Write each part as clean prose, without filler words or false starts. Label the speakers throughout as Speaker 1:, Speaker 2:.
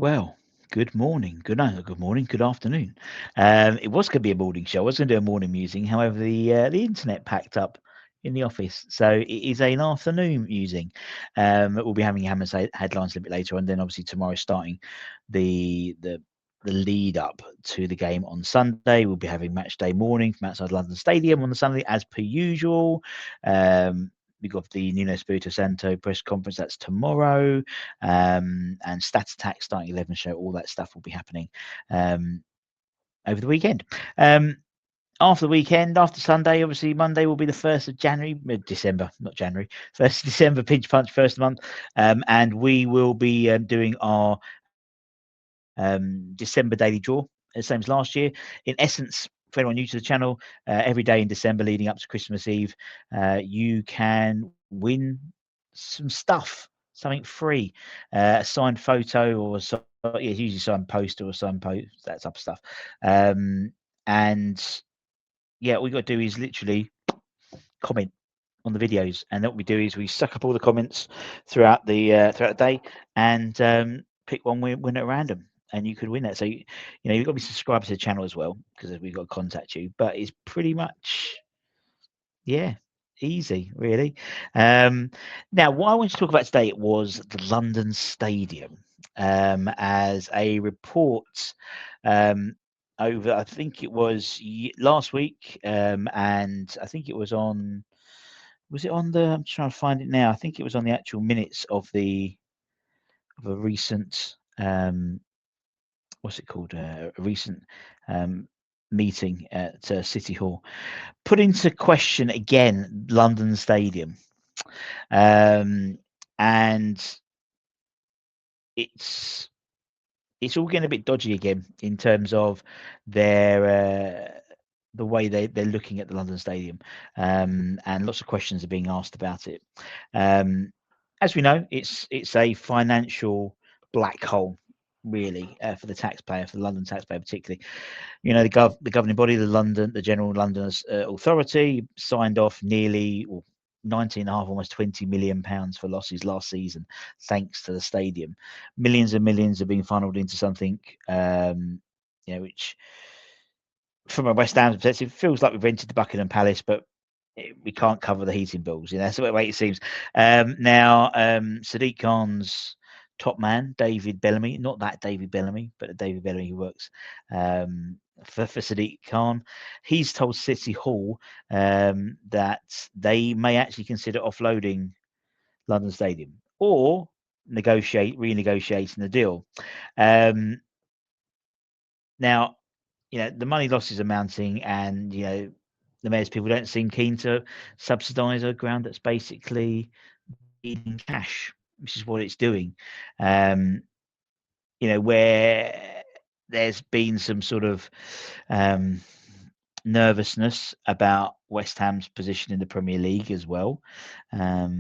Speaker 1: Well, good morning, good night, good morning, good afternoon. It was going to be a morning show. I was going to do a morning musing. However, the internet packed up in the office, so it is an afternoon musing. We'll be having Hammers headlines a little bit later, and then obviously tomorrow starting the lead up to the game on Sunday. We'll be having match day morning from outside London Stadium on the Sunday as per usual. We've got the Nuno Espirito Santo press conference. That's tomorrow. And Stat Attack starting 11 show. All that stuff will be happening over the weekend. After the weekend, after Sunday, obviously Monday will be the 1st of January, December, not January, 1st of December, pinch punch, first month. And we will be doing our December daily draw, the same as last year. In essence, for anyone new to the channel, every day in December leading up to Christmas Eve, you can win some stuff, something free, a signed photo or it's usually signed poster or signed post, that type of stuff. And yeah, all we got to do is literally comment on the videos, and what we do is we suck up all the comments throughout the day and pick one winner at random, and you could win that. So you've got to be subscribed to the channel as well, because we've got to contact you. But it's pretty much easy, really. Now, what I want to talk about today was the London Stadium, as a report over, I think it was last week, and I think it was on. Was it on the? I'm trying to find it now. I think it was on the actual minutes of a recent. What's it called? A recent meeting at City Hall, put into question again London Stadium, and it's all getting a bit dodgy again in terms of their the way they're looking at the London Stadium, and lots of questions are being asked about it. As we know, it's a financial black hole, really, for the taxpayer, for the London taxpayer particularly. The governing body, the General London Authority, signed off nearly 19.5, almost 20 million pounds for losses last season, thanks to the stadium. Millions and millions are being funneled into something, which, from a West Ham perspective, feels like we've rented the Buckingham Palace, but we can't cover the heating bills. That's the way it seems. Now, Sadiq Khan's top man, David Bellamy, not that David Bellamy, but David Bellamy who works for Sadiq Khan, he's told City Hall that they may actually consider offloading London Stadium or renegotiating the deal. Now, the money losses are mounting, and the mayor's people don't seem keen to subsidise a ground that's basically bleeding cash, which is what it's doing. Where there's been some sort of nervousness about West Ham's position in the Premier League as well. As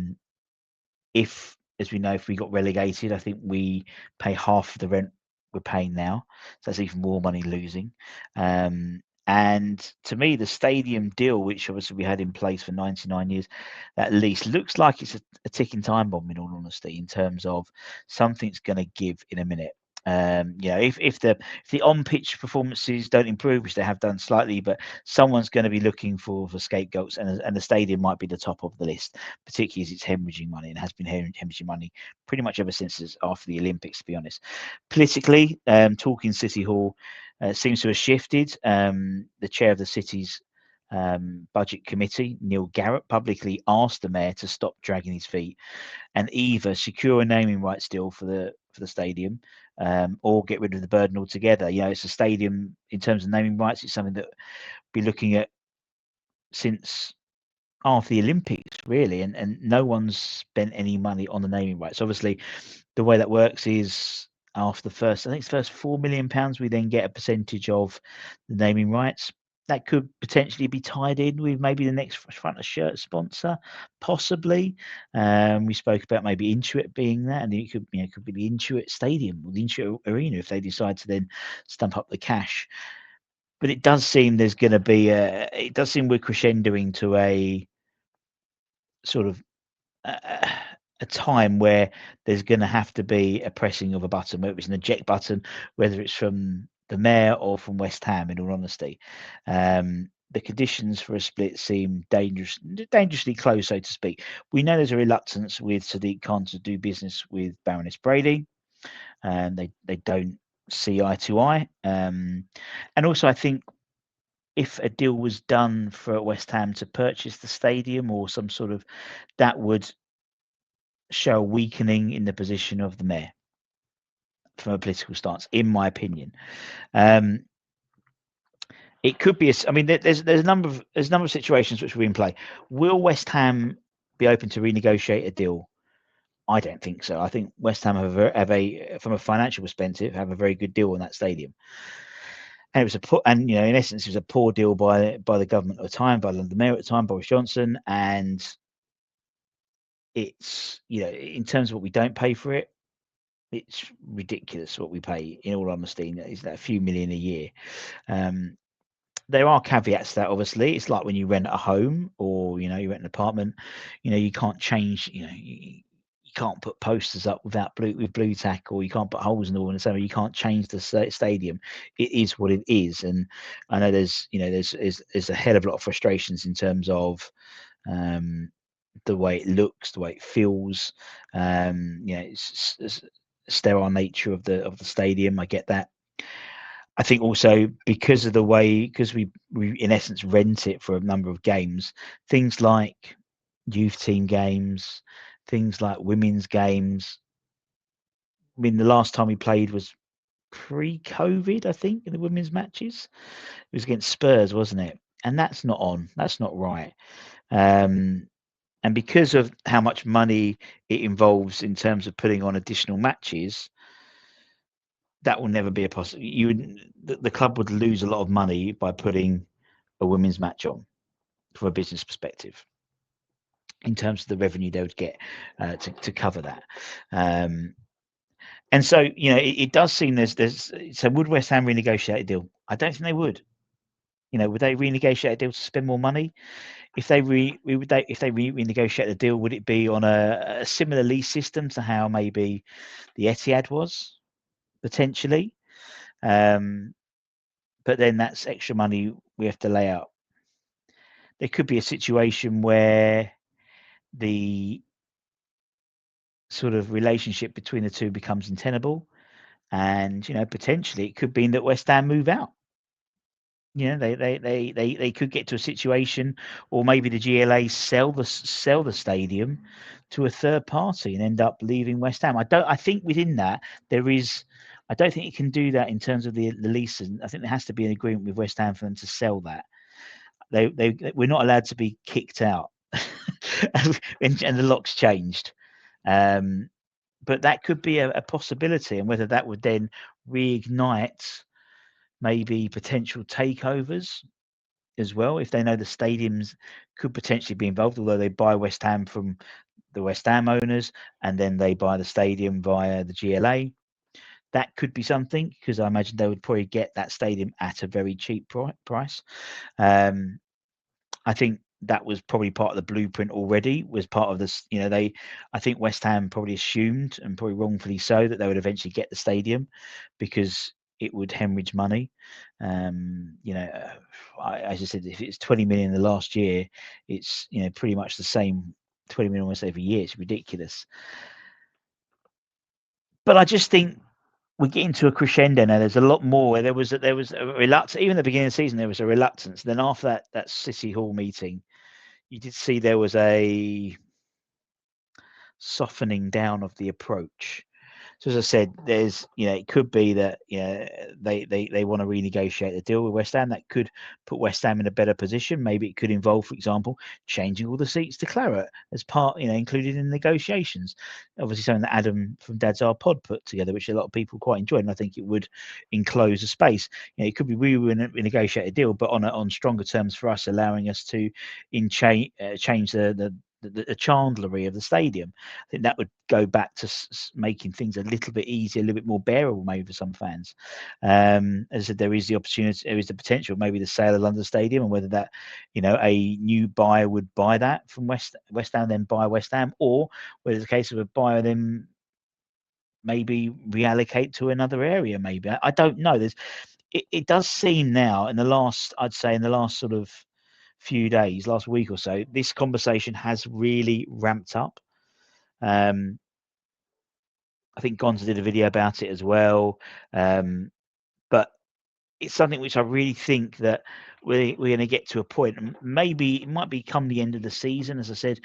Speaker 1: we know, if we got relegated, I think we pay half of the rent we're paying now. So that's even more money losing. And to me, the stadium deal, which obviously we had in place for 99 years, at least, looks like it's a ticking time bomb, in all honesty, in terms of something's going to give in a minute. If the on-pitch performances don't improve, which they have done slightly, but someone's going to be looking for scapegoats, and the stadium might be the top of the list, particularly as it's hemorrhaging money, and has been hemorrhaging money pretty much ever since after the Olympics, to be honest. Politically, talking City Hall seems to have shifted. The chair of the city's budget committee, Neil Garrett, publicly asked the mayor to stop dragging his feet and either secure a naming rights deal for the stadium, or get rid of the burden altogether. It's a stadium, in terms of naming rights, it's something that we'll be looking at since after the Olympics, really, and no one's spent any money on the naming rights. Obviously, the way that works is after the first, I think it's the first £4 million, we then get a percentage of the naming rights. That could potentially be tied in with maybe the next front of shirt sponsor, possibly. We spoke about maybe Intuit being that, and it could be the Intuit Stadium or the Intuit Arena if they decide to then stump up the cash. But it does seem there's going to be it does seem we're crescendoing to a sort of a time where there's going to have to be a pressing of a button, whether it's an eject button, whether it's from the mayor or from West Ham. In all honesty, the conditions for a split seem dangerously close, so to speak. We know there's a reluctance with Sadiq Khan to do business with Baroness Brady, and they don't see eye to eye. And also, I think if a deal was done for West Ham to purchase the stadium or some sort of, that would show a weakening in the position of the mayor from a political stance, in my opinion. It could be. I mean, there's a number of situations which will be in play. Will West Ham be open to renegotiate a deal? I don't think so. I think West Ham have a from a financial perspective, have a very good deal on that stadium. And it was in essence, it was a poor deal by the government at the time, by the mayor at the time, Boris Johnson, and it's, in terms of what we don't pay for it, it's ridiculous what we pay. In all honesty, is that a few million a year. There are caveats to that, obviously. It's like when you rent a home or, you rent an apartment, you can't change, you can't put posters up with blue tack, or you can't put holes in the wall and so you can't change the stadium. It is what it is. And I know there's a hell of a lot of frustrations in terms of the way it looks, the way it feels, it's sterile nature of the stadium. I get that. I think also because of the way, because we in essence rent it for a number of games, things like youth team games, things like women's games. I mean, the last time we played was pre-COVID, I think, in the women's matches. It was against Spurs, wasn't it? And that's not on. That's not right. And because of how much money it involves in terms of putting on additional matches, that will never be a possibility. The club would lose a lot of money by putting a women's match on from a business perspective, in terms of the revenue they would get to cover that. And so, it does seem there's. So would West Ham renegotiate a deal? I don't think they would. Would they renegotiate a deal to spend more money? If they renegotiate the deal, would it be on a similar lease system to how maybe the Etihad was potentially? But then that's extra money we have to lay out. There could be a situation where the sort of relationship between the two becomes untenable, and potentially it could mean that West Ham move out. They could get to a situation, or maybe the GLA sell the stadium to a third party and end up leaving West Ham. I think within that there is. I don't think it can do that in terms of the lease. I think there has to be an agreement with West Ham for them to sell that. We're not allowed to be kicked out, and the lock's changed. But that could be a possibility, and whether that would then reignite maybe potential takeovers as well, if they know the stadiums could potentially be involved, although they buy West Ham from the West Ham owners and then they buy the stadium via the GLA. That could be something, because I imagine they would probably get that stadium at a very cheap price. I think that was probably part of the blueprint already, was part of this. I think West Ham probably assumed, and probably wrongfully so, that they would eventually get the stadium because it would hemorrhage money. As I said, if it's 20 million the last year, it's pretty much the same 20 million almost every year. It's ridiculous. But I just think we're getting to a crescendo now. There's a lot more. There was a reluctance. Even at the beginning of the season, there was a reluctance. Then after that City Hall meeting, you did see there was a softening down of the approach. So as I said, there's it could be that they want to renegotiate the deal with West Ham. That could put West Ham in a better position. Maybe it could involve, for example, changing all the seats to claret as part, included in negotiations. Obviously, something that Adam from 𝗟𝗢𝗡𝗏 put together, which a lot of people quite enjoyed, and I think it would enclose a space. It could be we renegotiate a deal, but on stronger terms for us, allowing us to change the the chandlery of the stadium. I think that would go back to making things a little bit easier, a little bit more bearable, maybe for some fans. As I said, there is the opportunity, there is the potential, maybe the sale of London Stadium, and whether that, a new buyer would buy that from West Ham, then buy West Ham, or whether it's a case of a buyer then maybe reallocate to another area. Maybe I don't know. It does seem now I'd say in the last sort of few days, last week or so, this conversation has really ramped up. I think Gonza did a video about it as well, but it's something which I really think that we're going to get to a point, and maybe it might become the end of the season. As I said,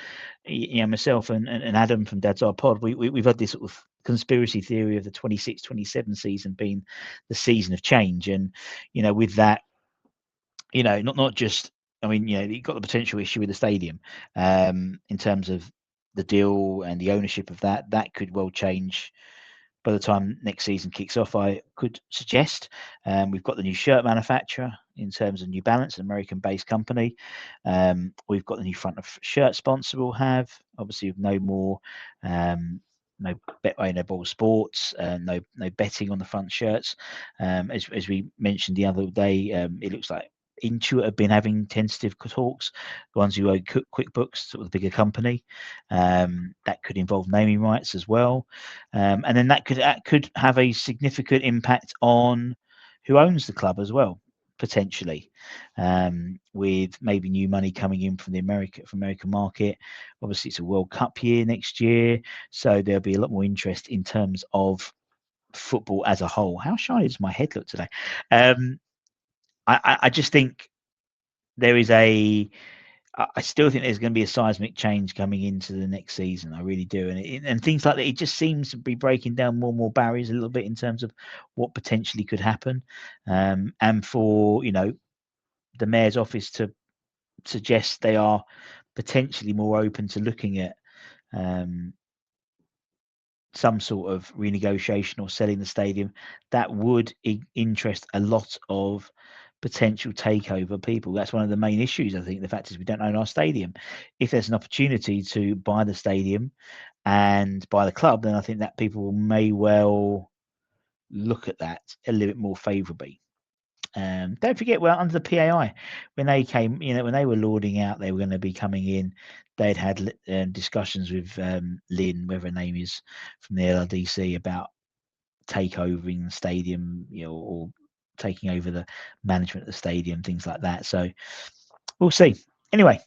Speaker 1: myself and Adam from Dad's Our Pod, we've had this sort of conspiracy theory of the 26-27 season being the season of change, and with that, not just, you've got the potential issue with the stadium, in terms of the deal and the ownership of that could well change by the time next season kicks off. I could suggest we've got the new shirt manufacturer in terms of New Balance, an American-based company. We've got the new front of shirt sponsor we'll have. Obviously, with no more no ball sports, no betting on the front shirts. As we mentioned the other day, it looks like Intuit have been having tentative talks, the ones who own QuickBooks, sort of the bigger company. That could involve naming rights as well, and then that could have a significant impact on who owns the club as well, potentially, with maybe new money coming in from the American market. Obviously, it's a World Cup year next year, so there'll be a lot more interest in terms of football as a whole. How shiny does my head look today? I just think there is I still think there's going to be a seismic change coming into the next season. I really do. And things like that, it just seems to be breaking down more and more barriers a little bit in terms of what potentially could happen. And for, the mayor's office to suggest they are potentially more open to looking at some sort of renegotiation or selling the stadium, that would interest a lot of potential takeover people. That's one of the main issues, I think. The fact is we don't own our stadium. If there's an opportunity to buy the stadium and buy the club, then I think that people may well look at that a little bit more favourably. Don't forget, well, under the PAI, when they came, when they were lauding out they were going to be coming in, they'd had discussions with Lynn, whatever her name is, from the LRDC, about takeovering the stadium, or taking over the management of the stadium, things like that. So we'll see. Anyway,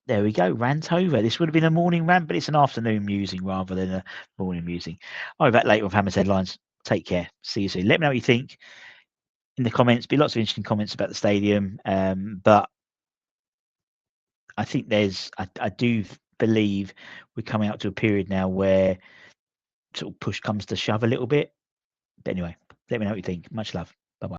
Speaker 1: there we go. Rant over. This would have been a morning rant, but it's an afternoon musing rather than a morning musing. I'll be back later with Hammer's Headlines. Take care. See you soon. Let me know what you think in the comments. Be lots of interesting comments about the stadium, but I think I do believe we're coming up to a period now where sort of push comes to shove a little bit. But anyway, let me know what you think. Much love.